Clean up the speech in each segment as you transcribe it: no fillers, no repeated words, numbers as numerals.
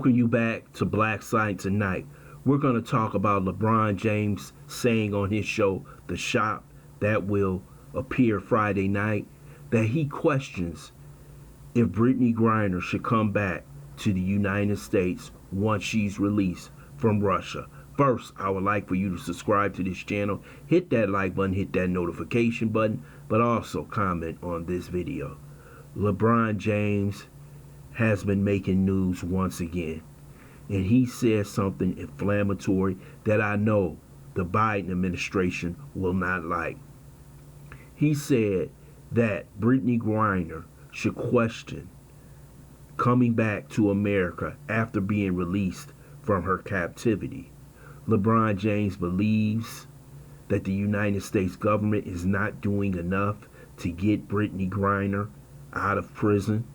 Welcome you back to Black Site tonight. We're going to talk about LeBron James saying on his show, The Shop, that will appear Friday night, that he questions if Brittney Griner should come back to the United States once she's released from Russia. First, I would like for you to subscribe to this channel, hit that like button, hit that notification button, but also comment on this video. LeBron James has been making news once again, and he said something inflammatory that I know the Biden administration will not like. He said that Brittney Griner should question coming back to America after being released from her captivity. LeBron James believes that the United States government is not doing enough to get Brittney Griner out of prison.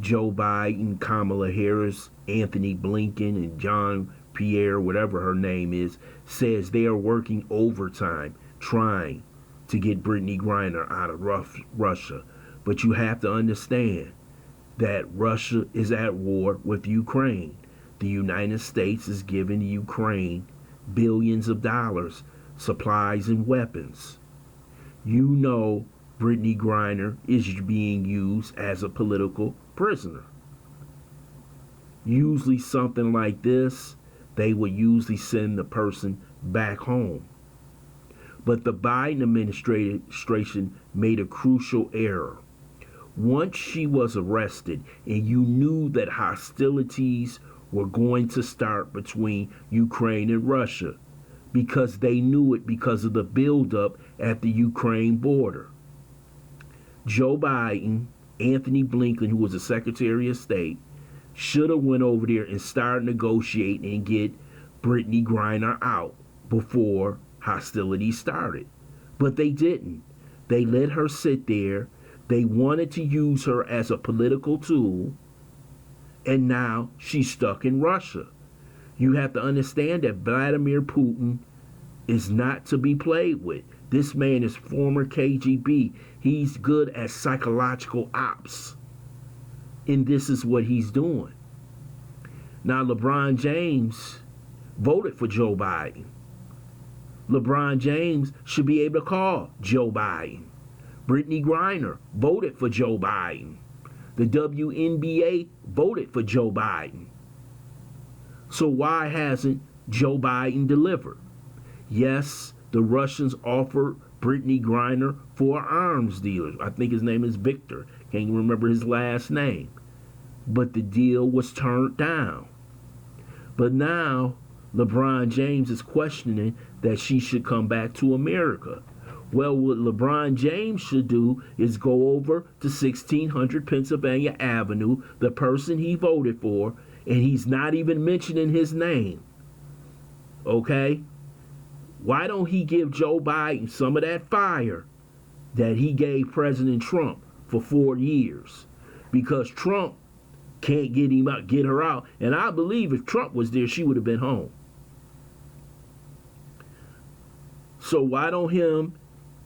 Joe Biden, Kamala Harris, Anthony Blinken, and John Pierre, whatever her name is, says they are working overtime trying to get Brittney Griner out of Russia. But you have to understand that Russia is at war with Ukraine. The United States is giving Ukraine billions of dollars, supplies and weapons. You know Brittney Griner is being used as a political prisoner. Usually something like this, they would usually send the person back home. But the Biden administration made a crucial error. Once she was arrested and you knew that hostilities were going to start between Ukraine and Russia, because they knew it because of the buildup at the Ukraine border. Joe Biden, Anthony Blinken, who was the Secretary of State, should have went over there and started negotiating and get Brittney Griner out before hostilities started. But they didn't. They let her sit there. They wanted to use her as a political tool, and now she's stuck in Russia. You have to understand that Vladimir Putin is not to be played with. This man is former KGB. He's good at psychological ops. And this is what he's doing. Now, LeBron James voted for Joe Biden. LeBron James should be able to call Joe Biden. Brittney Griner voted for Joe Biden. The WNBA voted for Joe Biden. So why hasn't Joe Biden delivered? Yes, the Russians offered Brittney Griner for an arms dealer. I think his name is Victor. Can't remember his last name. But the deal was turned down. But now LeBron James is questioning that she should come back to America. Well, what LeBron James should do is go over to 1600 Pennsylvania Avenue, the person he voted for, and he's not even mentioning his name. Okay? Why don't he give Joe Biden some of that fire that he gave President Trump for 4 years? Because Trump can't get him out, get her out. And I believe if Trump was there, she would have been home. So why don't him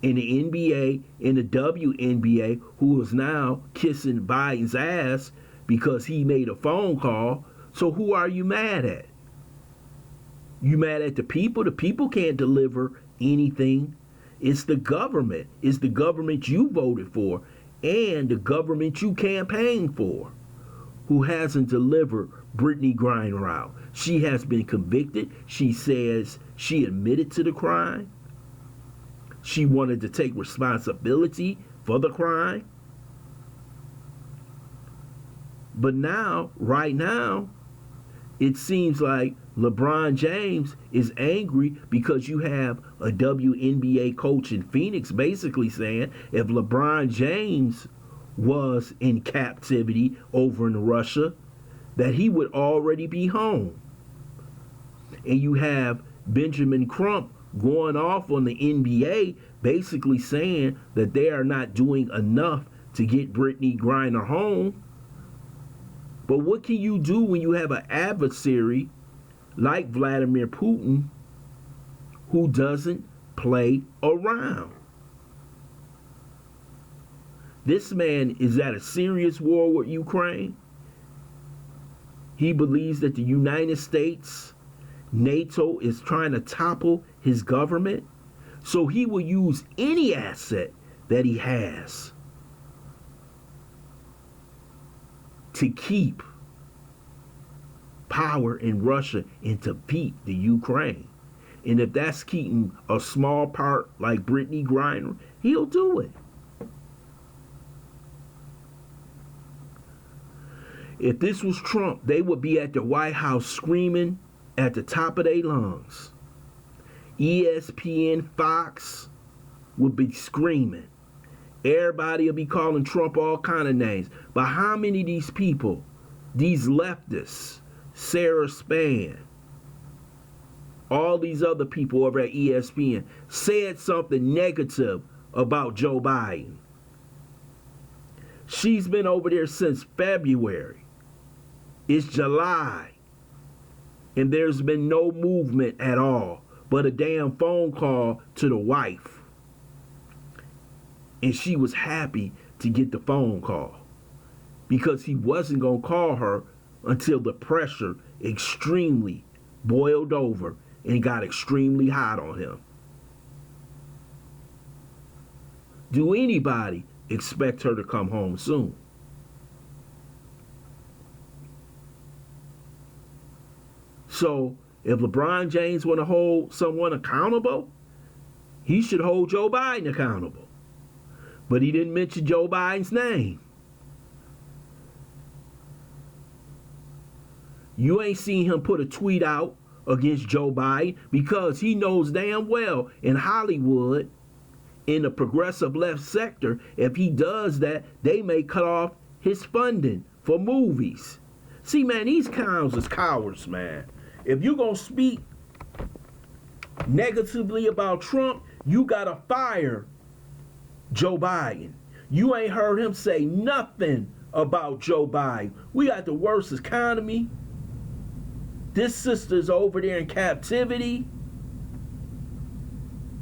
in the NBA, in the WNBA, who is now kissing Biden's ass because he made a phone call? So who are you mad at? You mad at the people? The people can't deliver anything. It's the government. It's the government you voted for and the government you campaigned for who hasn't delivered Brittney Griner out. She has been convicted. She says she admitted to the crime. She wanted to take responsibility for the crime. But now, right now, it seems like LeBron James is angry because you have a WNBA coach in Phoenix basically saying if LeBron James was in captivity over in Russia, that he would already be home. And you have Benjamin Crump going off on the NBA basically saying that they are not doing enough to get Brittney Griner home. But what can you do when you have an adversary like Vladimir Putin who doesn't play around? This man is at a serious war with Ukraine. He believes that the United States, NATO is trying to topple his government. So he will use any asset that he has to keep power in Russia and to beat the Ukraine. And if that's keeping a small part like Brittney Griner, he'll do it. If this was Trump, they would be at the White House screaming at the top of their lungs. ESPN, Fox would be screaming. Everybody will be calling Trump all kind of names. But how many of these people, these leftists, Sarah Span, all these other people over at ESPN, said something negative about Joe Biden? She's been over there since February. It's July. And there's been no movement at all but a damn phone call to the wife. And she was happy to get the phone call because he wasn't going to call her until the pressure extremely boiled over and got extremely hot on him. Do anybody expect her to come home soon? So if LeBron James want to hold someone accountable, he should hold Joe Biden accountable. But he didn't mention Joe Biden's name. You ain't seen him put a tweet out against Joe Biden because he knows damn well in Hollywood, in the progressive left sector, if he does that, they may cut off his funding for movies. See, man, these clowns is cowards, man. If you're going to speak negatively about Trump, you got to fire Joe Biden. You ain't heard him say nothing about Joe Biden. We got the worst economy. This sister's over there in captivity,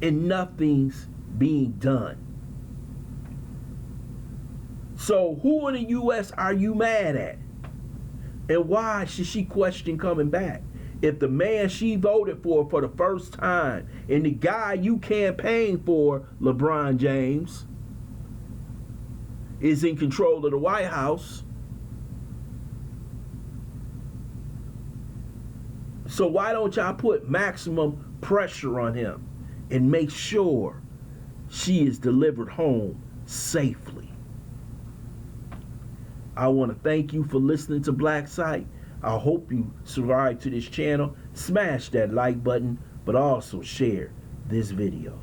and nothing's being done. So who in the U.S. are you mad at? And why should she question coming back? If the man she voted for the first time and the guy you campaigned for, LeBron James, is in control of the White House, so why don't y'all put maximum pressure on him and make sure she is delivered home safely? I want to thank you for listening to BLACKSITE. I hope you subscribe to this channel. Smash that like button, but also share this video.